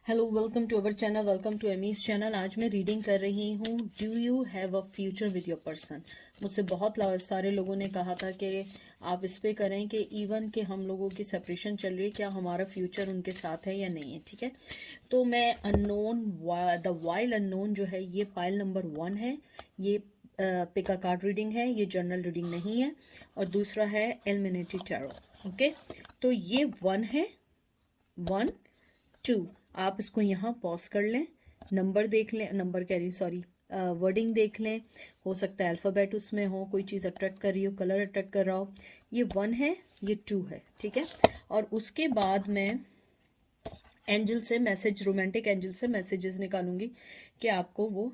Hello, welcome to our channel, welcome to Amy's channel. आज मैं reading कर रही हूँ do you have a future with your person. मुझसे बहुत सारे लोगों ने कहा था कि आप इस पे करें कि इवन कि हम लोगों की सेपरेशन चल रही है, क्या हमारा फ्यूचर उनके साथ है या नहीं है। ठीक है, तो मैं अननोन द वाइल्ड अननोन जो है ये पाइल नंबर 1 है। ये पिका कार्ड रीडिंग है, ये जर्नल रीडिंग नहीं है। और दूसरा है एल्मिनेटी टैरो। ओके, तो ये 1 है, 1 2। आप इसको यहाँ पॉज कर लें, नंबर देख लें, नंबर कह रही सॉरी, वर्डिंग देख लें। हो सकता है अल्फ़ाबेट उसमें हो, कोई चीज़ अट्रैक्ट कर रही हो, कलर अट्रैक्ट कर रहा हो। ये 1 है, ये 2 है। ठीक है, और उसके बाद मैं एंजल से मैसेज, रोमांटिक एंजल से मैसेजेस निकालूंगी कि आपको वो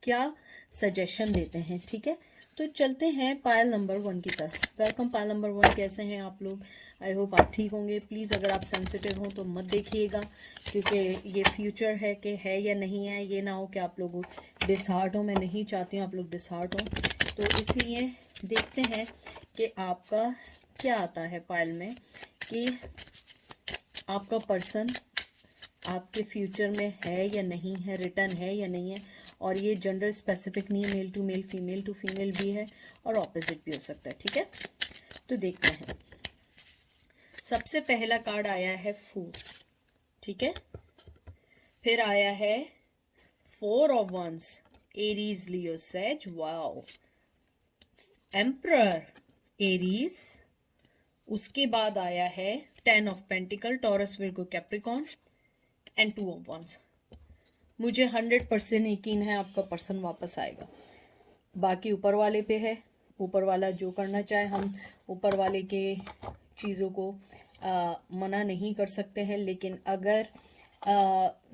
क्या सजेशन देते हैं। ठीक है, तो चलते हैं पायल नंबर 1 की तरफ। वेलकम पायल नंबर 1, कैसे हैं आप लोग? आई होप आप ठीक होंगे। प्लीज़ अगर आप सेंसिटिव हो तो मत देखिएगा, क्योंकि ये फ्यूचर है कि है या नहीं है, ये ना हो कि आप लोग डिसहार्ट हो। मैं नहीं चाहती हूँ आप लोग डिसहार्ट हो, तो इसलिए देखते हैं कि आपका क्या आता है पायल में, कि आपका पर्सन आपके फ्यूचर में है या नहीं है, रिटर्न है या नहीं है। और ये जेंडर स्पेसिफिक नहीं है, male to male, female to female भी है और ऑपोजिट भी हो सकता है। ठीक है, तो देखते हैं। सबसे पहला कार्ड आया है फूल। ठीक है, फिर आया है 4 of wands, Aries, Leo, Sag, wow, emperor, Aries. उसके बाद आया है 10 of pentacle, Taurus, Virgo, Capricorn and 2 of wands. मुझे 100% यकीन है आपका पर्सन वापस आएगा। बाकी ऊपर वाले पे है, ऊपर वाला जो करना चाहे। हम ऊपर वाले के चीज़ों को मना नहीं कर सकते हैं, लेकिन अगर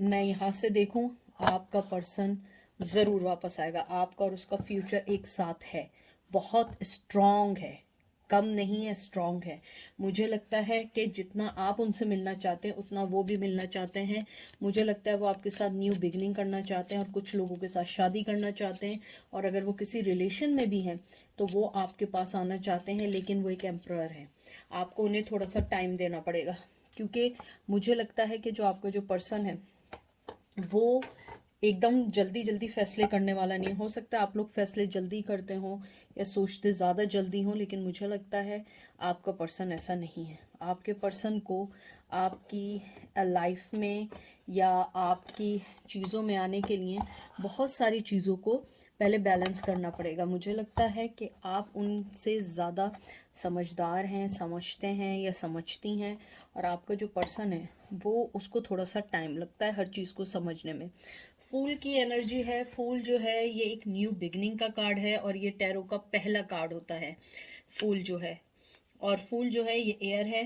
मैं यहाँ से देखूँ, आपका पर्सन ज़रूर वापस आएगा। आपका और उसका फ्यूचर एक साथ है, बहुत स्ट्रॉन्ग है, कम नहीं है, स्ट्रॉन्ग है। मुझे लगता है कि जितना आप उनसे मिलना चाहते हैं उतना वो भी मिलना चाहते हैं। मुझे लगता है वो आपके साथ न्यू बिगनिंग करना चाहते हैं और कुछ लोगों के साथ शादी करना चाहते हैं। और अगर वो किसी रिलेशन में भी हैं तो वो आपके पास आना चाहते हैं, लेकिन वो एक एम्परर है। आपको उन्हें थोड़ा सा टाइम देना पड़ेगा, क्योंकि मुझे लगता है कि जो आपका जो पर्सन है वो एकदम जल्दी जल्दी फैसले करने वाला नहीं। हो सकता है आप लोग फैसले जल्दी करते हो या सोचते ज़्यादा जल्दी हो, लेकिन मुझे लगता है आपका पर्सन ऐसा नहीं है। आपके पर्सन को आपकी लाइफ में या आपकी चीज़ों में आने के लिए बहुत सारी चीज़ों को पहले बैलेंस करना पड़ेगा। मुझे लगता है कि आप उनसे ज़्यादा समझदार हैं, समझते हैं या समझती हैं, और आपका जो पर्सन है वो उसको थोड़ा सा टाइम लगता है हर चीज़ को समझने में। फूल की एनर्जी है। फूल जो है ये एक न्यू बिगनिंग का कार्ड है और ये टैरो का पहला कार्ड होता है फूल जो है। और फूल जो है ये एयर है,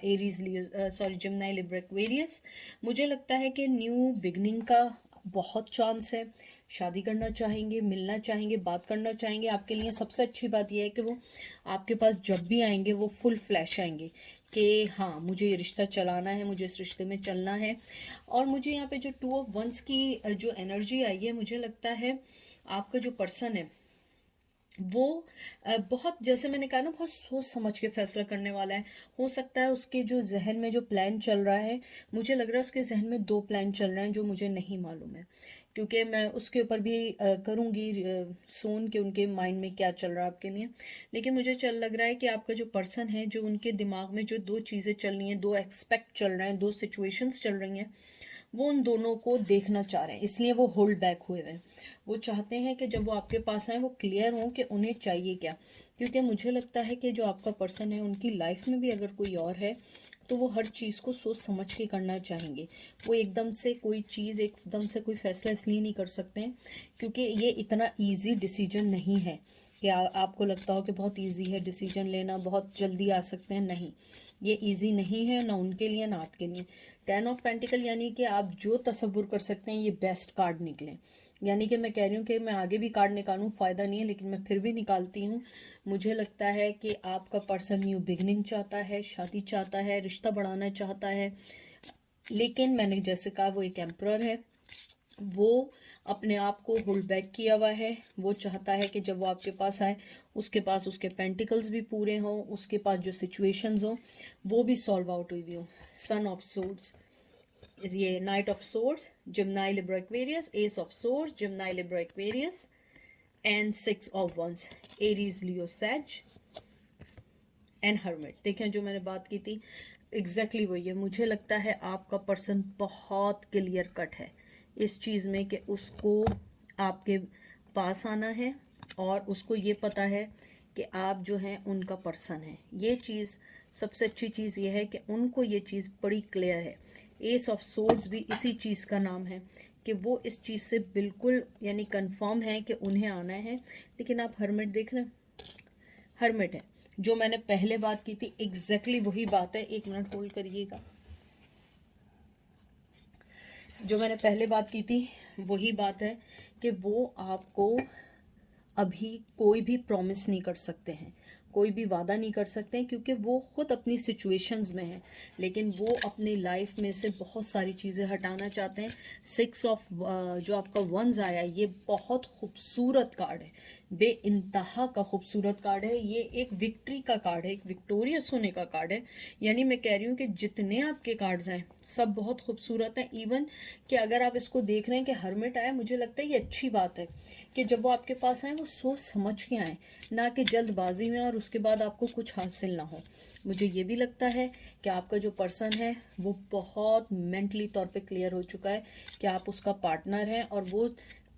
एरीज, लियो, सॉरी, जिम्नाई, लिब्रा, एक्वेरियस। मुझे लगता है कि न्यू बिगनिंग का बहुत चांस है। शादी करना चाहेंगे, मिलना चाहेंगे, बात करना चाहेंगे। आपके लिए सबसे अच्छी बात यह है कि वो आपके पास जब भी आएंगे वो फुल फ्लैश आएंगे कि हाँ, मुझे ये रिश्ता चलाना है, मुझे इस रिश्ते में चलना है। और मुझे यहाँ पे जो 2 ऑफ वंस की जो एनर्जी आई है, मुझे लगता है आपका जो पर्सन है वो बहुत, जैसे मैंने कहा ना, बहुत सोच समझ के फैसला करने वाला है। हो सकता है उसके जो जहन में जो प्लान चल रहा है, मुझे लग रहा है उसके जहन में 2 प्लान चल रहे हैं जो मुझे नहीं मालूम है, क्योंकि मैं उसके ऊपर भी करूँगी सुन के उनके माइंड में क्या चल रहा है आपके लिए। लेकिन मुझे चल लग रहा है कि आपका जो पर्सन है, जो उनके दिमाग में जो 2 चीज़ें चल रही हैं, 2 एक्सपेक्ट चल रहे हैं, 2 सिचुएशंस चल रही हैं, वो उन दोनों को देखना चाह रहे हैं, इसलिए वो होल्ड बैक हुए हैं। वो चाहते हैं कि जब वो आपके पास आए वो क्लियर हों कि उन्हें चाहिए क्या। क्योंकि मुझे लगता है कि जो आपका पर्सन है उनकी लाइफ में भी अगर कोई और है तो वो हर चीज़ को सोच समझ के करना चाहेंगे। वो एकदम से कोई चीज़, एकदम से कोई फैसला इसलिए नहीं कर सकते हैं क्योंकि ये इतना ईजी डिसीजन नहीं है कि आपको लगता हो कि बहुत ईजी है डिसीजन लेना, बहुत जल्दी आ सकते हैं। नहीं, ये इजी नहीं है, ना उनके लिए ना आपके लिए। 10 ऑफ पेंटिकल यानी कि आप जो तसव्वुर कर सकते हैं, ये बेस्ट कार्ड निकले। यानी कि मैं कह रही हूँ कि मैं आगे भी कार्ड निकालूं, फ़ायदा नहीं है, लेकिन मैं फिर भी निकालती हूँ। मुझे लगता है कि आपका पर्सन न्यू बिगनिंग चाहता है, शादी चाहता है, रिश्ता बढ़ाना चाहता है। लेकिन मैंने जैसे कहा वो एक एम्परर है, वो अपने आप को होल्ड बैक किया हुआ है। वो चाहता है कि जब वो आपके पास आए उसके पास उसके पेंटिकल्स भी पूरे हों, उसके पास जो सिचुएशंस हों वो भी सॉल्व आउट हुई हुई हों। सन ऑफ सोर्ड्स, ये knight of swords, Gemini Libra Aquarius, ace of swords, Gemini Libra Aquarius, and 6 of wands, Aries Leo Sag and hermit. देखें जो मैंने बात की थी एग्जैक्टली वही है। मुझे लगता है आपका पर्सन बहुत क्लियर कट है इस चीज़ में कि उसको आपके पास आना है और उसको ये पता है कि आप जो हैं उनका पर्सन है। ये चीज़ सबसे अच्छी चीज़ ये है कि उनको ये चीज़ बड़ी क्लियर है। एस ऑफ सोर्ड्स भी इसी चीज़ का नाम है कि वो इस चीज़ से बिल्कुल यानी कंफर्म है कि उन्हें आना है। लेकिन आप हर्मिट देख रहे हैं, हर्मिट है। जो मैंने पहले बात की थी एग्जैक्टली वही बात है। एक मिनट होल्ड करिएगा। जो मैंने पहले बात की थी वही बात है कि वो आपको अभी कोई भी प्रॉमिस नहीं कर सकते हैं, कोई भी वादा नहीं कर सकते हैं, क्योंकि वो खुद अपनी सिचुएशंस में हैं। लेकिन वो अपनी लाइफ में से बहुत सारी चीज़ें हटाना चाहते हैं। 6 ऑफ जो आपका वंस आया ये बहुत खूबसूरत कार्ड है, बे इंतहा का खूबसूरत कार्ड है। ये एक विक्ट्री का कार्ड है, एक विक्टोरियस होने का कार्ड है। यानी मैं कह रही हूँ कि जितने आपके कार्ड्स हैं सब बहुत खूबसूरत हैं। इवन कि अगर आप इसको देख रहे हैं कि हर्मिट आया, मुझे लगता है ये अच्छी बात है कि जब वो आपके पास आए वो सोच समझ के आए, ना कि जल्दबाजी में और उसके बाद आपको कुछ हासिल ना हो। मुझे ये भी लगता है कि आपका जो पर्सन है वो बहुत मेंटली तौर पे क्लियर हो चुका है कि आप उसका पार्टनर हैं, और वो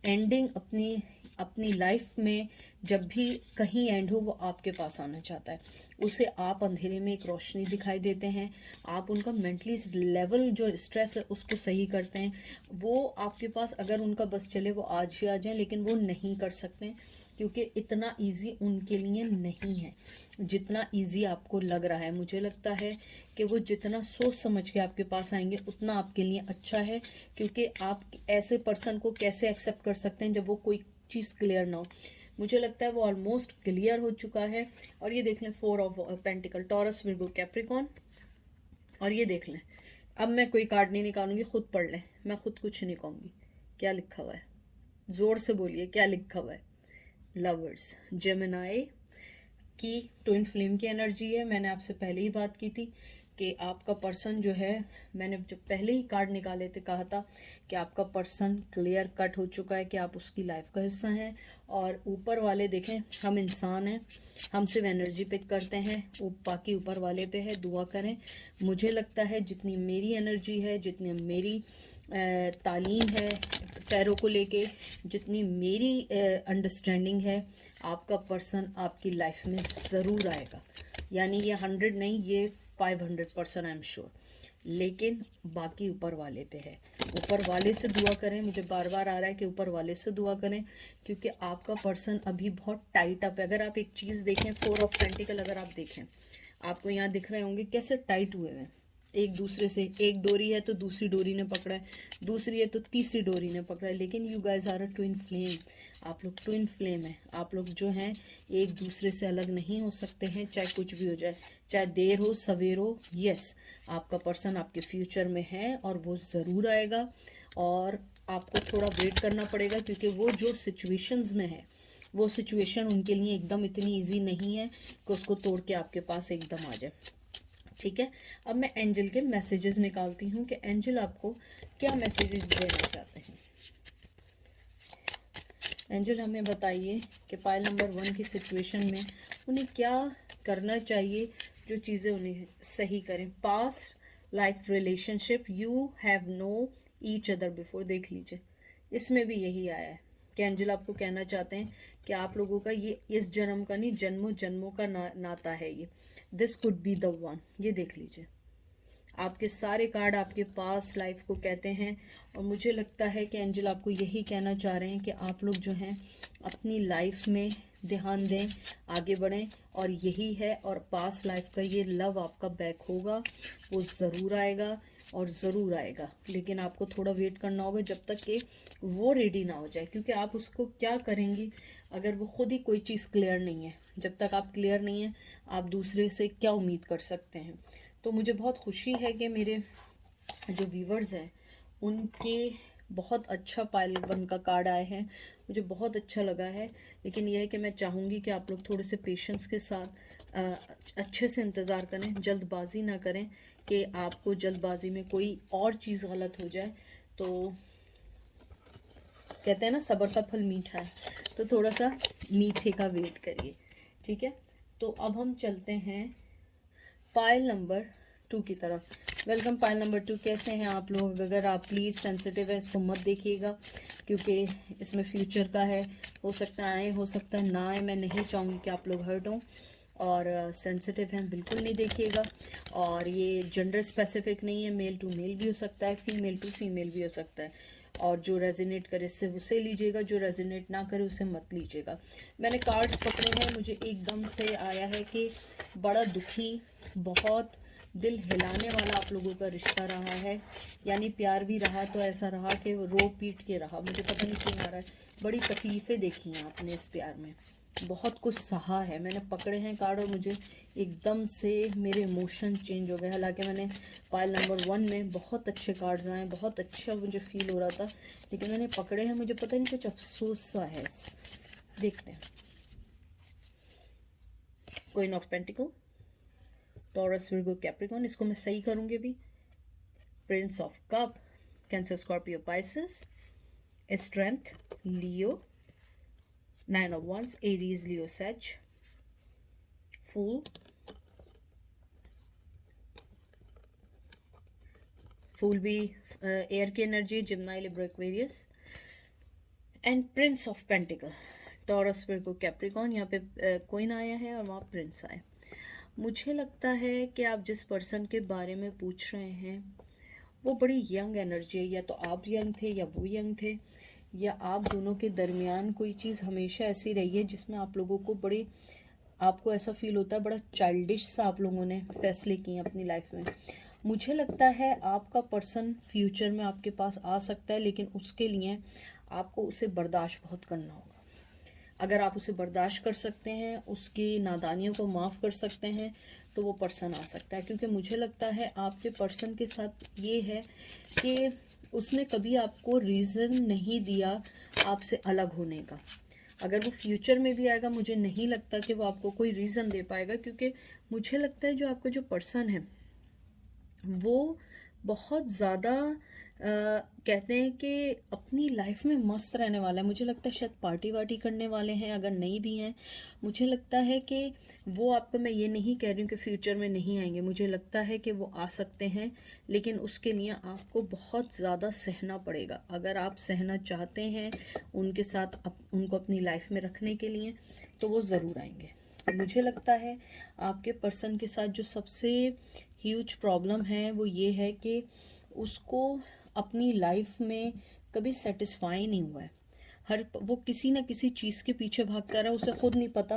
एंडिंग अपनी अपनी लाइफ में जब भी कहीं एंड हो वो आपके पास आना चाहता है। उसे आप अंधेरे में एक रोशनी दिखाई देते हैं। आप उनका मेंटली लेवल जो स्ट्रेस है उसको सही करते हैं। वो आपके पास अगर उनका बस चले वो आज ही आ जाएं, लेकिन वो नहीं कर सकते क्योंकि इतना इजी उनके लिए नहीं है जितना इजी आपको लग रहा है। मुझे लगता है कि वो जितना सोच समझ के आपके पास आएंगे उतना आपके लिए अच्छा है, क्योंकि आप ऐसे पर्सन को कैसे एक्सेप्ट कर सकते हैं जब वो कोई चीज़ क्लियर ना हो। मुझे लगता है वो ऑलमोस्ट क्लियर हो चुका है। और ये देख लें 4 of pentacle, Taurus, Virgo, Capricorn. और ये देख लें, अब मैं कोई कार्ड नहीं निकालूंगी, खुद पढ़ लें, मैं खुद कुछ नहीं कहूँगी। क्या लिखा हुआ है, ज़ोर से बोलिए क्या लिखा हुआ है। लवर्स, जेमिनाई की ट्विन फ्लेम की एनर्जी है। मैंने आपसे पहले ही बात की थी कि आपका पर्सन जो है, मैंने जब पहले ही कार्ड निकाले थे कहा था कि आपका पर्सन क्लियर कट हो चुका है कि आप उसकी लाइफ का हिस्सा हैं। और ऊपर वाले देखें, हम इंसान हैं, हम सिर्फ एनर्जी पिक करते हैं, बाकी ऊपर वाले पे है। दुआ करें। मुझे लगता है जितनी मेरी एनर्जी है, जितनी मेरी तालीम है टैरो को लेके, जितनी मेरी अंडरस्टैंडिंग है, आपका पर्सन आपकी लाइफ में ज़रूर आएगा। यानी ये 100 नहीं, ये 500% आई एम श्योर। लेकिन बाकी ऊपर वाले पे है। ऊपर वाले से दुआ करें। मुझे बार बार आ रहा है कि ऊपर वाले से दुआ करें, क्योंकि आपका पर्सन अभी बहुत टाइट अप है। अगर आप एक चीज़ देखें, 4 ऑफ पेंटिकल अगर आप देखें, आपको यहाँ दिख रहे होंगे कैसे टाइट हुए हैं एक दूसरे से। एक डोरी है तो दूसरी डोरी ने पकड़ा है, दूसरी है तो तीसरी डोरी ने पकड़ा है। लेकिन you guys are a twin flame. आप लोग ट्विन फ्लेम हैं। आप लोग जो हैं एक दूसरे से अलग नहीं हो सकते हैं, चाहे कुछ भी हो जाए, चाहे देर हो सवेर हो। यस, आपका पर्सन आपके फ्यूचर में है और वो ज़रूर आएगा। और आपको थोड़ा वेट करना पड़ेगा, क्योंकि वो जो सिचुएशंस में है वो सिचुएशन उनके लिए एकदम इतनी ईजी नहीं है कि उसको तोड़ के आपके पास एकदम आ जाए। ठीक है, अब मैं एंजल के मैसेजेस निकालती हूँ कि एंजल आपको क्या मैसेजेस देना चाहते हैं। एंजल हमें बताइए कि पाइल नंबर 1 की सिचुएशन में उन्हें क्या करना चाहिए जो चीज़ें उन्हें सही करें। Past life relationship, you have know each other before. देख लीजिए, इसमें भी यही आया है कि एंजल आपको कहना चाहते हैं कि आप लोगों का ये इस जन्म का नहीं, जन्मों जन्मों का नाता है ये। This could be the one. ये देख लीजिए, आपके सारे कार्ड आपके पास लाइफ को कहते हैं। और मुझे लगता है कि एंजल आपको यही कहना चाह रहे हैं कि आप लोग जो हैं अपनी लाइफ में ध्यान दें, आगे बढ़ें, और यही है। और पास लाइफ का ये लव आपका बैक होगा, वो ज़रूर आएगा और ज़रूर आएगा। लेकिन आपको थोड़ा वेट करना होगा जब तक कि वो रेडी ना हो जाए, क्योंकि आप उसको क्या करेंगी अगर वो खुद ही कोई चीज़ क्लियर नहीं है। जब तक आप क्लियर नहीं हैं, आप दूसरे से क्या उम्मीद कर सकते हैं। तो मुझे बहुत खुशी है कि मेरे जो व्यूवर्स हैं उनके बहुत अच्छा पाइल 1 का कार्ड आए हैं, मुझे बहुत अच्छा लगा है। लेकिन यह है कि मैं चाहूँगी कि आप लोग थोड़े से पेशेंस के साथ अच्छे से इंतज़ार करें, जल्दबाजी ना करें, कि आपको जल्दबाजी में कोई और चीज़ गलत हो जाए। तो कहते हैं ना सब्र का फल मीठा है, तो थोड़ा सा मीठे का वेट करिए, ठीक है। तो अब हम चलते हैं पायल नंबर 2 की तरफ। वेलकम पायल नंबर 2, कैसे हैं आप लोग? अगर आप प्लीज़ सेंसिटिव है इसको मत देखिएगा, क्योंकि इसमें फ्यूचर का है, हो सकता है आए, हो सकता है ना आए। मैं नहीं चाहूँगी कि आप लोग हर्ट हों, और सेंसिटिव हैं बिल्कुल नहीं देखिएगा। और ये जेंडर स्पेसिफिक नहीं है, मेल टू मेल भी हो सकता है, फीमेल टू फीमेल भी हो सकता है। और जो रेजोनेट करे इससे उसे लीजिएगा, जो रेजोनेट ना करे उसे मत लीजिएगा। मैंने कार्ड्स पकड़े हैं, मुझे एकदम से आया है कि बड़ा दुखी, बहुत दिल हिलाने वाला आप लोगों का रिश्ता रहा है, यानी प्यार भी रहा तो ऐसा रहा कि वो रो पीट के रहा। मुझे पता नहीं क्यों आ रहा है, बड़ी तकलीफ़ें देखी हैं आपने इस प्यार में, बहुत कुछ सहा है। मैंने पकड़े हैं कार्ड और मुझे एकदम से मेरे इमोशन चेंज हो गए। हालांकि मैंने पाइल नंबर 1 में बहुत अच्छे कार्ड्स आए, बहुत अच्छा मुझे फील हो रहा था, लेकिन मैंने पकड़े हैं, मुझे पता नहीं कुछ अफसोस सा है। देखते हैं। Queen of pentacle, Taurus Virgo Capricorn, इसको मैं सही करूँगी अभी। Prince of cup, Cancer Scorpio Pisces, strength Leo, 9 of Wands, Aries, Leo, Sag, Fool, Fool भी एयर की energy, Gemini, Libra, Aquarius, and prince of pentacle, Taurus, Virgo, Capricorn. यहाँ पे coin आया है और वहाँ प्रिंस आए। मुझे लगता है कि आप जिस पर्सन के बारे में पूछ रहे हैं वो बड़ी यंग एनर्जी है, या तो आप यंग थे या वो यंग थे, या आप दोनों के दरमियान कोई चीज़ हमेशा ऐसी रही है जिसमें आप लोगों को बड़ी, आपको ऐसा फील होता है बड़ा चाइल्डिश सा आप लोगों ने फैसले किए अपनी लाइफ में। मुझे लगता है आपका पर्सन फ्यूचर में आपके पास आ सकता है, लेकिन उसके लिए आपको उसे बर्दाश्त बहुत करना होगा। अगर आप उसे बर्दाश्त कर सकते हैं, उसकी नादानियों को माफ़ कर सकते हैं, तो वो पर्सन आ सकता है। क्योंकि मुझे लगता है आपके पर्सन के साथ ये है कि उसने कभी आपको रीज़न नहीं दिया आपसे अलग होने का। अगर वो फ्यूचर में भी आएगा, मुझे नहीं लगता कि वो आपको कोई रीज़न दे पाएगा, क्योंकि मुझे लगता है जो आपका जो पर्सन है वो बहुत ज़्यादा कहते हैं कि अपनी लाइफ में मस्त रहने वाला है। मुझे लगता है शायद पार्टी वार्टी करने वाले हैं, अगर नहीं भी हैं। मुझे लगता है कि वो आपको, मैं ये नहीं कह रही हूँ कि फ्यूचर में नहीं आएंगे, मुझे लगता है कि वो आ सकते हैं, लेकिन उसके लिए आपको बहुत ज़्यादा सहना पड़ेगा। अगर आप सहना चाहते हैं उनके साथ, उनको अपनी लाइफ में रखने के लिए, तो वो ज़रूर आएंगे। तो मुझे लगता है आपके पर्सन के साथ जो सबसे ह्यूज प्रॉब्लम है वो ये है कि उसको अपनी लाइफ में कभी सेटिस्फाई नहीं हुआ है। वो किसी ना किसी चीज़ के पीछे भागता रहा है, उसे खुद नहीं पता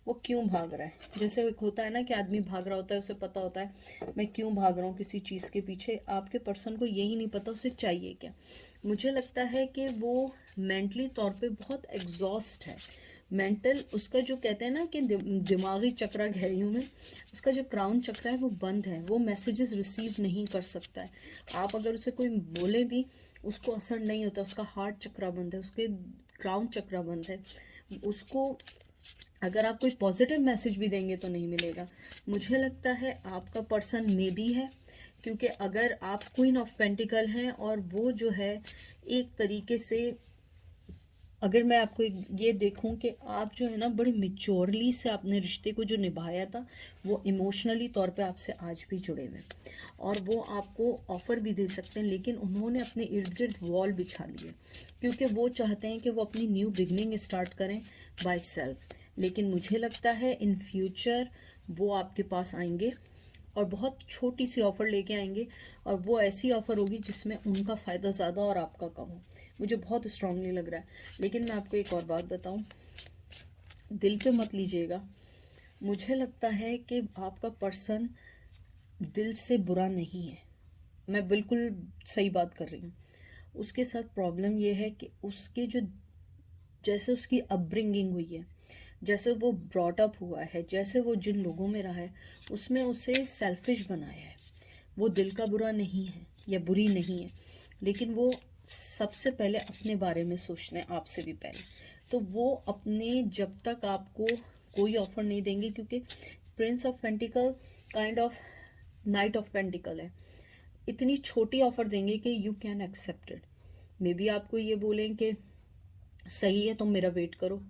वो क्यों भाग रहा है। जैसे एक होता है ना कि आदमी भाग रहा होता है, उसे पता होता है मैं क्यों भाग रहा हूँ किसी चीज़ के पीछे। आपके पर्सन को यही नहीं पता उसे चाहिए क्या। मुझे लगता है कि वो मेंटली तौर पे बहुत एग्जॉस्ट है। मेंटल, उसका जो कहते हैं ना कि दिमागी चक्र गहरियों में उसका जो क्राउन चक्र है वो बंद है, वो मैसेजेस रिसीव नहीं कर सकता है। आप अगर उसे कोई बोले भी उसको असर नहीं होता, उसका हार्ट चक्र बंद है, उसके क्राउन चक्र बंद है। उसको अगर आप कोई पॉजिटिव मैसेज भी देंगे तो नहीं मिलेगा। मुझे लगता है आपका पर्सन मे बी है, क्योंकि अगर आप क्वीन ऑफ पेंटिकल हैं और वो जो है एक तरीके से, अगर मैं आपको ये देखूं कि आप जो है ना बड़ी मेच्योरली से आपने रिश्ते को जो निभाया था, वो इमोशनली तौर पे आपसे आज भी जुड़े हुए हैं, और वो आपको ऑफ़र भी दे सकते हैं, लेकिन उन्होंने अपने इर्द गिर्द वॉल बिछा लिए, क्योंकि वो चाहते हैं कि वो अपनी न्यू बिगनिंग स्टार्ट करें बाय सेल्फ। लेकिन मुझे लगता है इन फ्यूचर वो आपके पास आएंगे और बहुत छोटी सी ऑफ़र लेके आएंगे, और वो ऐसी ऑफ़र होगी जिसमें उनका फ़ायदा ज़्यादा और आपका कम हो। मुझे बहुत स्ट्रांगली लग रहा है। लेकिन मैं आपको एक और बात बताऊं, दिल पे मत लीजिएगा। मुझे लगता है कि आपका पर्सन दिल से बुरा नहीं है, मैं बिल्कुल सही बात कर रही हूँ। उसके साथ प्रॉब्लम ये है कि उसके जो, जैसे उसकी अपब्रिंगिंग हुई है, जैसे वो ब्रॉट अप हुआ है, जैसे वो जिन लोगों में रहा है, उसमें उसे सेल्फिश बनाया है। वो दिल का बुरा नहीं है या बुरी नहीं है, लेकिन वो सबसे पहले अपने बारे में सोचते हैं, आपसे भी पहले। तो वो अपने, जब तक आपको कोई ऑफ़र नहीं देंगे, क्योंकि prince of pentacle kind of knight of pentacle है, इतनी छोटी ऑफर देंगे कि you can accept it. Maybe आपको ये बोलें कि सही है तुम मेरा वेट करो,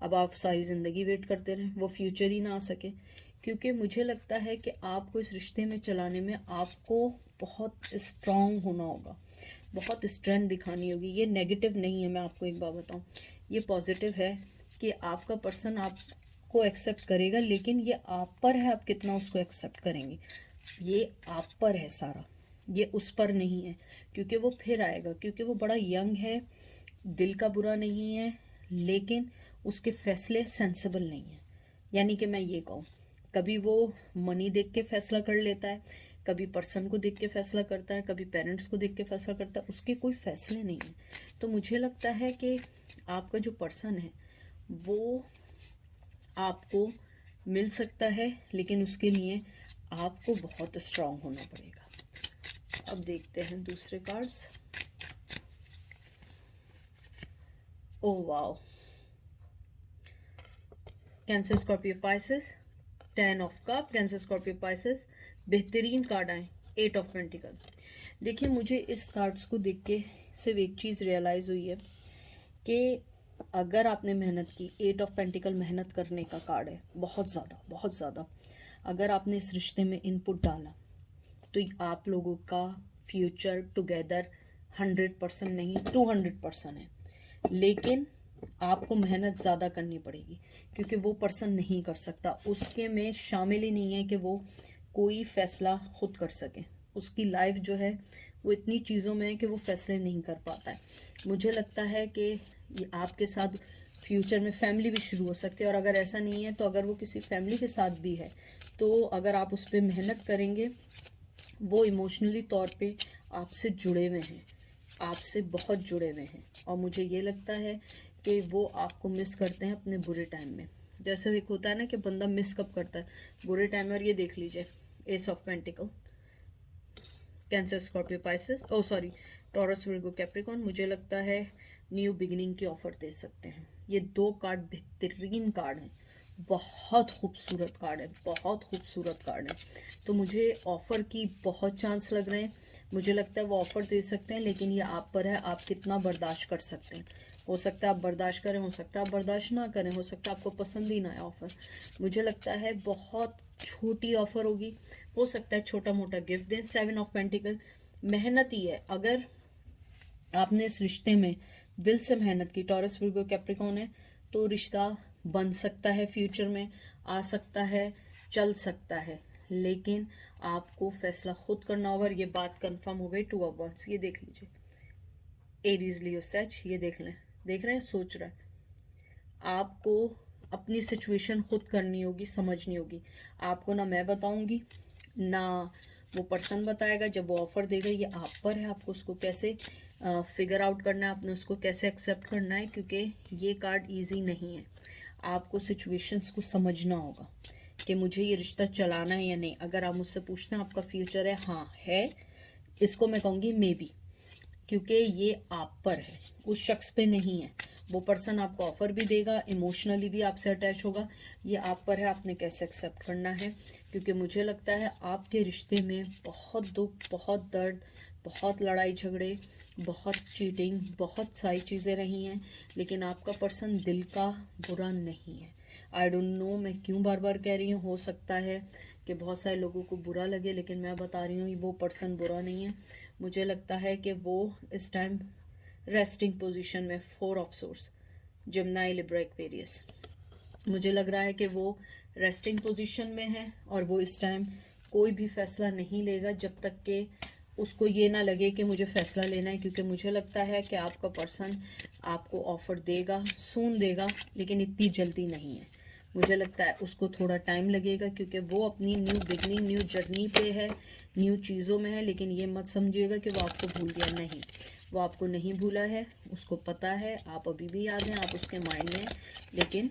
अब आप सारी ज़िंदगी वेट करते रहें, वो फ्यूचर ही ना आ सके। क्योंकि मुझे लगता है कि आपको इस रिश्ते में चलाने में आपको बहुत स्ट्रांग होना होगा, बहुत स्ट्रेंथ दिखानी होगी। ये नेगेटिव नहीं है, मैं आपको एक बात बताऊं, ये पॉजिटिव है कि आपका पर्सन आपको एक्सेप्ट करेगा, लेकिन ये आप पर है आप कितना उसको एक्सेप्ट करेंगे। ये आप पर है सारा, ये उस पर नहीं है। क्योंकि वो फिर आएगा, क्योंकि वो बड़ा यंग है, दिल का बुरा नहीं है, लेकिन उसके फैसले सेंसिबल नहीं है। यानी कि मैं ये कहूँ, कभी वो मनी देख के फैसला कर लेता है, कभी पर्सन को देख के फैसला करता है, कभी पेरेंट्स को देख के फैसला करता है, उसके कोई फैसले नहीं है। तो मुझे लगता है कि आपका जो पर्सन है वो आपको मिल सकता है, लेकिन उसके लिए आपको बहुत स्ट्रांग होना पड़ेगा। अब देखते हैं दूसरे cards. Oh wow, cancer Scorpio Pisces, 10 of cup, Cancer Scorpio Pisces, बेहतरीन कार्ड आए, 8 ऑफ पेंटिकल। देखिए मुझे इस कार्ड्स को देख के सिर्फ एक चीज़ रियलाइज़ हुई है कि अगर आपने मेहनत की, 8 ऑफ पेंटिकल मेहनत करने का कार्ड है, बहुत ज़्यादा बहुत ज़्यादा। अगर आपने इस रिश्ते में इनपुट डाला तो आप लोगों का फ्यूचर टुगेदर 100% नहीं 200% है। लेकिन आपको मेहनत ज़्यादा करनी पड़ेगी, क्योंकि वो पर्सन नहीं कर सकता, उसके में शामिल ही नहीं है कि वो कोई फ़ैसला खुद कर सके। उसकी लाइफ जो है वो इतनी चीज़ों में है कि वो फैसले नहीं कर पाता है। मुझे लगता है कि ये आपके साथ फ्यूचर में फैमिली भी शुरू हो सकती है, और अगर ऐसा नहीं है तो अगर वो किसी फैमिली के साथ भी है तो अगर आप उस पर मेहनत करेंगे, वो इमोशनली तौर पे आपसे जुड़े हुए हैं, आपसे बहुत जुड़े हुए हैं। और मुझे ये लगता है कि वो आपको मिस करते हैं अपने बुरे टाइम में। जैसे एक होता है ना कि बंदा मिस कब करता है, बुरे टाइम में। और ये देख लीजिए, ace of pentacle, Cancer Scorpio Pisces, oh sorry Taurus Virgo Capricorn. मुझे लगता है न्यू बिगिनिंग की ऑफर दे सकते हैं। ये दो कार्ड बेहतरीन कार्ड हैं, बहुत खूबसूरत कार्ड है, बहुत खूबसूरत कार्ड है। तो मुझे ऑफ़र की बहुत चांस लग रहे हैं। मुझे लगता है वो ऑफ़र दे सकते हैं, लेकिन ये आप पर है, आप कितना बर्दाश्त कर सकते हैं। हो सकता है आप बर्दाश्त करें, हो सकता है आप बर्दाश्त ना करें, हो सकता है आपको पसंद ही ना आए ऑफ़र। मुझे लगता है बहुत छोटी ऑफ़र होगी, हो सकता है छोटा मोटा गिफ्ट दें। 7 ऑफ पेंटिकल, मेहनत ही है। अगर आपने इस रिश्ते में दिल से मेहनत की, टॉरस विर्गो कैप्रिकॉन है, तो रिश्ता बन सकता है, फ्यूचर में आ सकता है, चल सकता है। लेकिन आपको फैसला खुद करना होगा। ये बात कंफर्म हो गई। 2 ऑफ वांड्स, ये देख लीजिए, एरीज लियो सच, ये देख लें, देख रहे हैं, सोच रहा है। आपको अपनी सिचुएशन खुद करनी होगी, समझनी होगी। आपको ना मैं बताऊंगी ना वो पर्सन बताएगा। जब वो ऑफ़र देगा, ये आप पर है, आपको उसको कैसे फिगर आउट करना है, आपने उसको कैसे एक्सेप्ट करना है। क्योंकि ये कार्ड इजी नहीं है, आपको सिचुएशंस को समझना होगा कि मुझे ये रिश्ता चलाना है या नहीं। अगर आप मुझसे पूछते हैं आपका फ्यूचर है, हाँ है, इसको मैं कहूँगी मे बी, क्योंकि ये आप पर है, उस शख्स पे नहीं है। वो पर्सन आपको ऑफ़र भी देगा, इमोशनली भी आपसे अटैच होगा, ये आप पर है, आपने कैसे एक्सेप्ट करना है। क्योंकि मुझे लगता है आपके रिश्ते में बहुत दुख, बहुत दर्द, बहुत लड़ाई झगड़े, बहुत चीटिंग, बहुत सारी चीज़ें रही हैं, लेकिन आपका पर्सन दिल का बुरा नहीं है। आई डोंट नो मैं क्यों बार बार कह रही हूँ, हो सकता है कि बहुत सारे लोगों को बुरा लगे, लेकिन मैं बता रही हूँ वो पर्सन बुरा नहीं है। मुझे लगता है कि वो इस टाइम रेस्टिंग पोजीशन में, 4 ऑफ सोर्स, जिम्नाई लिब्रा एक्वेरियस, मुझे लग रहा है कि वो रेस्टिंग पोजीशन में है और वो इस टाइम कोई भी फैसला नहीं लेगा जब तक कि उसको ये ना लगे कि मुझे फ़ैसला लेना है। क्योंकि मुझे लगता है कि आपका पर्सन आपको ऑफ़र देगा, सून देगा, लेकिन इतनी जल्दी नहीं है। मुझे लगता है उसको थोड़ा टाइम लगेगा, क्योंकि वो अपनी न्यू बिगनिंग, न्यू जर्नी पे है, न्यू चीज़ों में है। लेकिन ये मत समझिएगा कि वो आपको भूल गया, नहीं, वो आपको नहीं भूला है, उसको पता है, आप अभी भी याद हैं, आप उसके माइंड में, लेकिन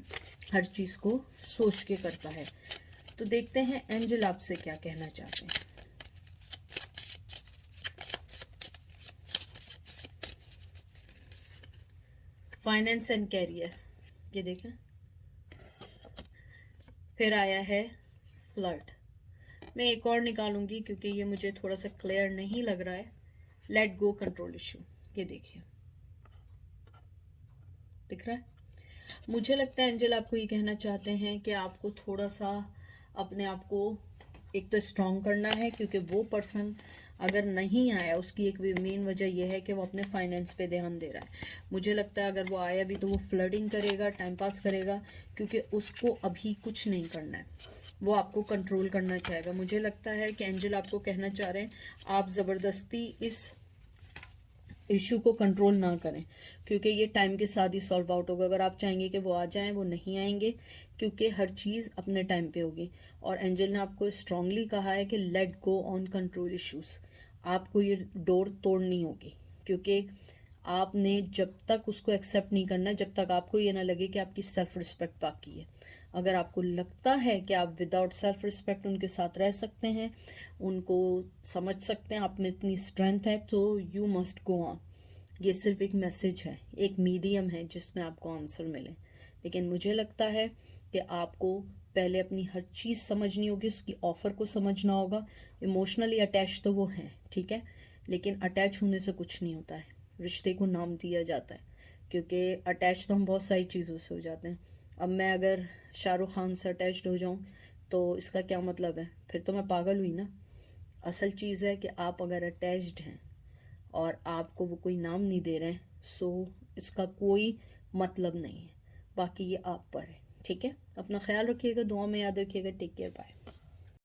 हर चीज़ को सोच के करता है। तो देखते हैं एंजल आपसे क्या कहना चाहते हैं। फाइनेंस एंड कैरियर, ये देखें, फिर आया है फ्लर्ट। मैं एक और निकालूंगी क्योंकि ये मुझे थोड़ा सा क्लियर नहीं लग रहा है। लेट गो कंट्रोल इशू, ये देखिए दिख रहा है। मुझे लगता है एंजल आपको ये कहना चाहते हैं कि आपको थोड़ा सा अपने आप को एक तो स्ट्रॉन्ग करना है, क्योंकि वो पर्सन अगर नहीं आया उसकी एक मेन वजह यह है कि वो अपने फाइनेंस पे ध्यान दे रहा है। मुझे लगता है अगर वो आया भी तो वो फ्लडिंग करेगा, टाइम पास करेगा, क्योंकि उसको अभी कुछ नहीं करना है, वो आपको कंट्रोल करना चाहेगा। मुझे लगता है कि एंजल आपको कहना चाह रहे हैं आप ज़बरदस्ती इस इशू को कंट्रोल ना करें, क्योंकि ये टाइम के साथ ही सॉल्व आउट होगा। अगर आप चाहेंगे कि वो आ जाएं, वो नहीं आएंगे, क्योंकि हर चीज़ अपने टाइम पे होगी। और एंजल ने आपको स्ट्रांगली कहा है कि let go on control issues. आपको ये डोर तोड़नी होगी, क्योंकि आपने जब तक उसको एक्सेप्ट नहीं करना, जब तक आपको ये ना लगे कि आपकी सेल्फ रिस्पेक्ट बाकी है। अगर आपको लगता है कि आप विदाउट सेल्फ रिस्पेक्ट उनके साथ रह सकते हैं, उनको समझ सकते हैं, आप में इतनी स्ट्रेंथ है, तो यू मस्ट गो ऑन। ये सिर्फ एक मैसेज है, एक मीडियम है जिसमें आपको आंसर मिले। लेकिन मुझे लगता है कि आपको पहले अपनी हर चीज़ समझनी होगी, उसकी ऑफ़र को समझना होगा। इमोशनली अटैच तो वो हैं, ठीक है, लेकिन अटैच होने से कुछ नहीं होता है। रिश्ते को नाम दिया जाता है, क्योंकि अटैच तो हम बहुत सारी चीज़ों से हो जाते हैं। अब मैं अगर शाहरुख खान से अटैच्ड हो जाऊं तो इसका क्या मतलब है? फिर तो मैं पागल हुई ना। असल चीज़ है कि आप अगर अटैच्ड हैं और आपको वो कोई नाम नहीं दे रहे हैं, सो इसका कोई मतलब नहीं है। बाकी ये आप पर है, ठीक है। अपना ख्याल रखिएगा, दुआ में याद रखिएगा। Take care, bye.